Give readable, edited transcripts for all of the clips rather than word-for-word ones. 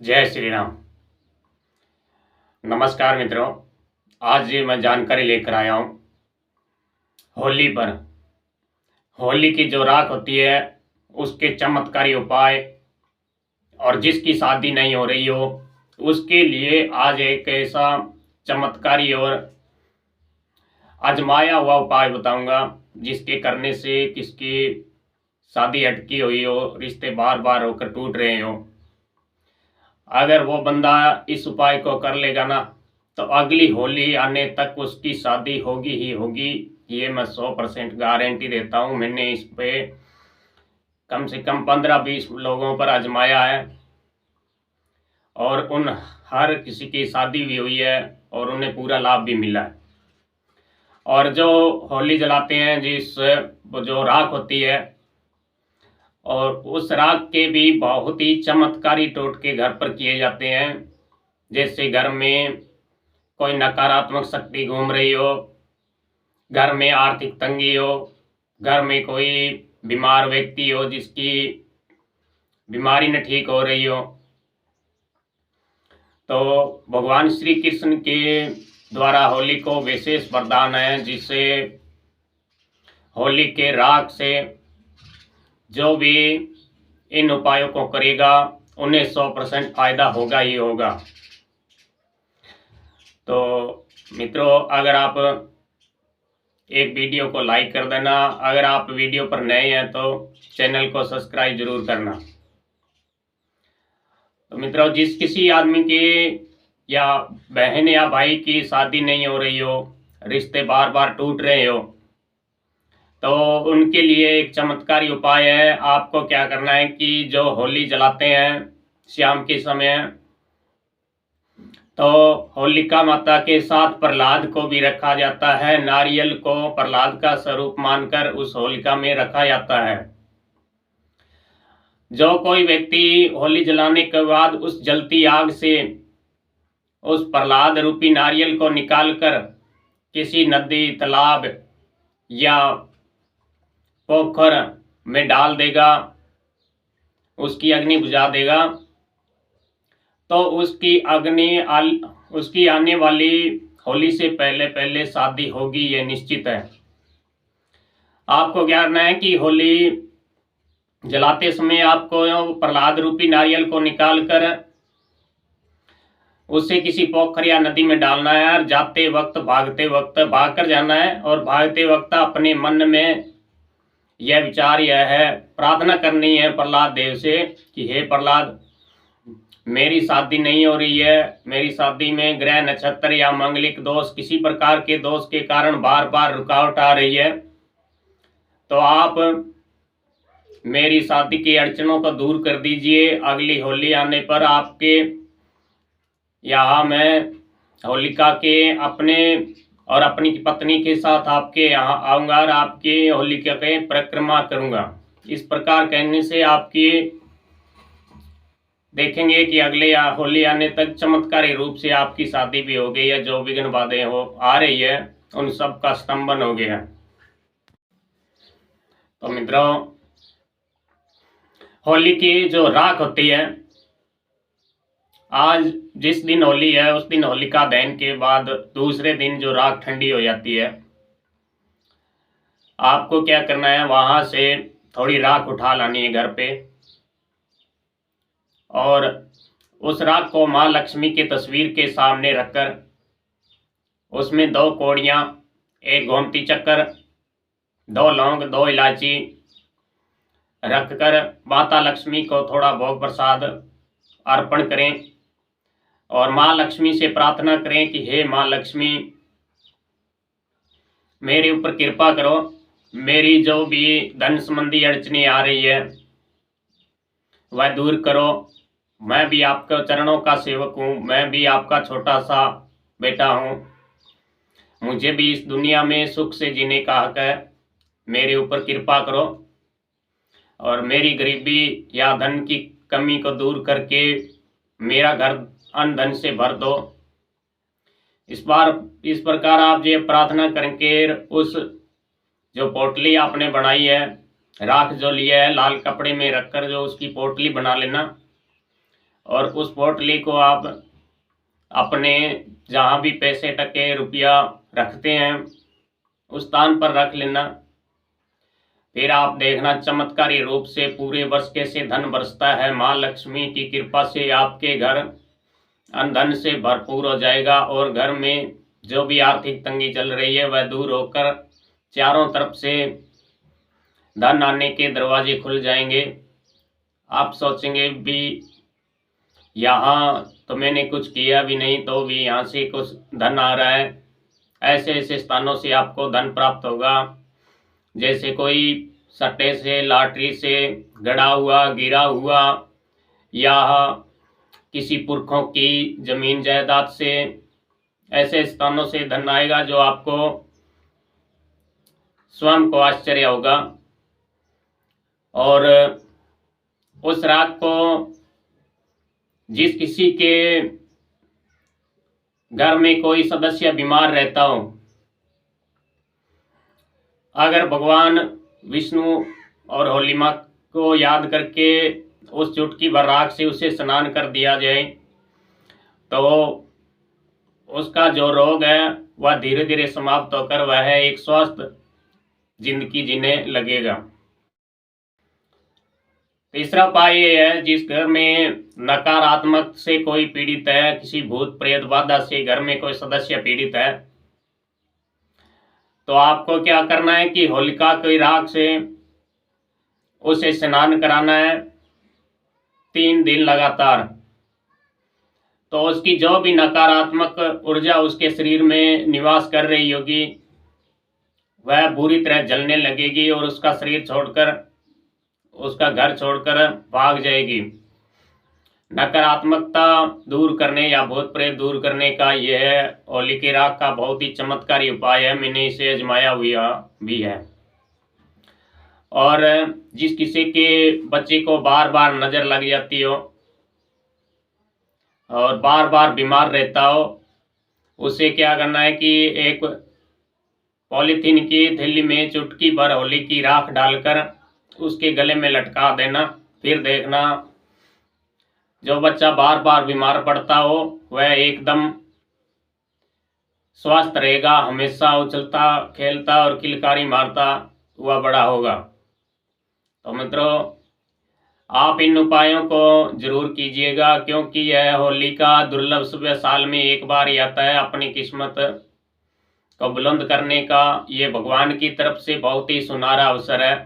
जय श्री राम। नमस्कार मित्रों, आज ये मैं जानकारी लेकर आया हूँ होली पर। होली की जो राख होती है उसके चमत्कारी उपाय, और जिसकी शादी नहीं हो रही हो उसके लिए आज एक ऐसा चमत्कारी और आजमाया हुआ उपाय बताऊंगा जिसके करने से किसकी शादी अटकी हुई हो, रिश्ते बार बार होकर टूट रहे हो, अगर वो बंदा इस उपाय को कर लेगा ना तो अगली होली आने तक उसकी शादी होगी ही होगी। ये मैं 100% गारंटी देता हूँ। मैंने इस पे कम से कम 15-20 लोगों पर आजमाया है और उन हर किसी की शादी भी हुई है और उन्हें पूरा लाभ भी मिला है। और जो होली जलाते हैं जिस जो राख होती है, और उस राग के भी बहुत ही चमत्कारी टोटके घर पर किए जाते हैं। जैसे घर में कोई नकारात्मक शक्ति घूम रही हो, घर में आर्थिक तंगी हो, घर में कोई बीमार व्यक्ति हो जिसकी बीमारी न ठीक हो रही हो, तो भगवान श्री कृष्ण के द्वारा होली को विशेष वरदान है जिससे होली के राग से जो भी इन उपायों को करेगा उन्हें 100% फायदा होगा ही होगा। तो मित्रों, अगर आप एक वीडियो को लाइक कर देना, अगर आप वीडियो पर नए हैं तो चैनल को सब्सक्राइब जरूर करना। तो मित्रों, जिस किसी आदमी की या बहन या भाई की शादी नहीं हो रही हो, रिश्ते बार बार टूट रहे हो, तो उनके लिए एक चमत्कारी उपाय है। आपको क्या करना है कि जो होली जलाते हैं शाम के समय, तो होलिका माता के साथ प्रहलाद को भी रखा जाता है। नारियल को प्रहलाद का स्वरूप मानकर उस होलिका में रखा जाता है। जो कोई व्यक्ति होली जलाने के बाद उस जलती आग से उस प्रहलाद रूपी नारियल को निकालकर किसी नदी, तालाब या पोखर में डाल देगा, उसकी अग्नि बुझा देगा, तो उसकी आने वाली होली से पहले पहले शादी होगी, ये निश्चित है। आपको क्या करना है कि होली जलाते समय आपको प्रहलाद रूपी नारियल को निकालकर उसे किसी पोखर या नदी में डालना है, और जाते वक्त भागते वक्त भाग कर जाना है, और भागते वक्त अपने मन में यह विचार, यह है प्रार्थना करनी है प्रहलाद देव से कि हे प्रहलाद, मेरी शादी नहीं हो रही है, मेरी शादी में ग्रह नक्षत्र या मांगलिक दोष, किसी प्रकार के दोष के कारण बार बार रुकावट आ रही है, तो आप मेरी शादी की अड़चनों को दूर कर दीजिए। अगली होली आने पर आपके यहाँ मैं होलिका के अपने और अपनी पत्नी के साथ आपके यहाँ आऊँगा और आपके होलिका के परिक्रमा करूँगा। इस प्रकार कहने से आपकी देखेंगे कि अगले होली आने तक चमत्कारी रूप से आपकी शादी भी हो गई है। जो विघ्न बाधाएं हो आ रही है उन सब का स्तंभन हो गया। तो मित्रों, होली की जो राख होती है, आज जिस दिन होली है उस दिन होलिका दहन के बाद दूसरे दिन जो राख ठंडी हो जाती है, आपको क्या करना है, वहां से थोड़ी राख उठा लानी है घर पे, और उस राख को माँ लक्ष्मी की तस्वीर के सामने रखकर उसमें 2 कौड़ियाँ, 1 गोमती चक्कर, 2 लौंग, 2 इलायची रखकर माता लक्ष्मी को थोड़ा भोग प्रसाद अर्पण करें और माँ लक्ष्मी से प्रार्थना करें कि हे माँ लक्ष्मी, मेरे ऊपर कृपा करो, मेरी जो भी धन संबंधी अड़चने आ रही है वह दूर करो। मैं भी आपके चरणों का सेवक हूँ, मैं भी आपका छोटा सा बेटा हूँ, मुझे भी इस दुनिया में सुख से जीने का हक है, मेरे ऊपर कृपा करो और मेरी गरीबी या धन की कमी को दूर करके मेरा घर अन्न धन से भर दो। इस प्रकार आप ये प्रार्थना करके उस जो पोटली आपने बनाई है, राख जो लिया है, लाल कपड़े में रखकर जो उसकी पोटली बना लेना, और उस पोटली को आप अपने जहाँ भी पैसे टके रुपया रखते हैं उस स्थान पर रख लेना। फिर आप देखना चमत्कारी रूप से पूरे वर्ष कैसे धन बरसता है। माँ लक्ष्मी की कृपा से आपके घर अन्न धन से भरपूर हो जाएगा और घर में जो भी आर्थिक तंगी चल रही है वह दूर होकर चारों तरफ से धन आने के दरवाजे खुल जाएंगे। आप सोचेंगे भी यहाँ तो मैंने कुछ किया भी नहीं तो भी यहाँ से कुछ धन आ रहा है। ऐसे ऐसे स्थानों से आपको धन प्राप्त होगा, जैसे कोई सट्टे से, लॉटरी से, गड़ा हुआ, गिरा हुआ, या किसी पुरखों की जमीन जायदाद से। ऐसे स्थानों से धन आएगा जो आपको स्वयं को आश्चर्य होगा। और उस रात को जिस किसी के घर में कोई सदस्य बीमार रहता हो, अगर भगवान विष्णु और होली माँ को याद करके उस चुटकी भर राख से उसे स्नान कर दिया जाए तो उसका जो रोग है वह धीरे धीरे समाप्त होकर वह एक स्वस्थ जिंदगी जीने लगेगा। तीसरा उपाय ये है, जिस घर में नकारात्मक से कोई पीड़ित है, किसी भूत प्रेत बाधा से घर में कोई सदस्य पीड़ित है, तो आपको क्या करना है कि होलिका की राख से उसे स्नान कराना है 3 दिन लगातार। तो उसकी जो भी नकारात्मक ऊर्जा उसके शरीर में निवास कर रही होगी वह बुरी तरह जलने लगेगी और उसका शरीर छोड़कर, उसका घर छोड़कर भाग जाएगी। नकारात्मकता दूर करने या भूत प्रेत दूर करने का यह होली की राख का बहुत ही चमत्कारी उपाय है। मैंने इसे आजमाया हुआ भी है। और जिस किसी के बच्चे को बार बार नज़र लग जाती हो और बार बार बीमार रहता हो, उसे क्या करना है कि एक पॉलीथीन की थैली में चुटकी भर होली की राख डालकर उसके गले में लटका देना। फिर देखना जो बच्चा बार बार बीमार पड़ता हो वह एकदम स्वस्थ रहेगा, हमेशा उछलता खेलता और किलकारी मारता हुआ बड़ा होगा। तो मित्रों, आप इन उपायों को जरूर कीजिएगा, क्योंकि यह होली का दुर्लभ शुभ साल में एक बार ही आता है। अपनी किस्मत को बुलंद करने का ये भगवान की तरफ से बहुत ही सुनहरा अवसर है।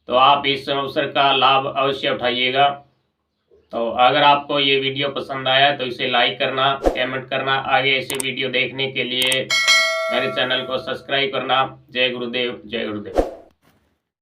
तो आप इस अवसर का लाभ अवश्य उठाइएगा। तो अगर आपको ये वीडियो पसंद आया तो इसे लाइक करना, कमेंट करना, आगे ऐसे वीडियो देखने के लिए मेरे चैनल को सब्सक्राइब करना। जय गुरुदेव, जय गुरुदेव।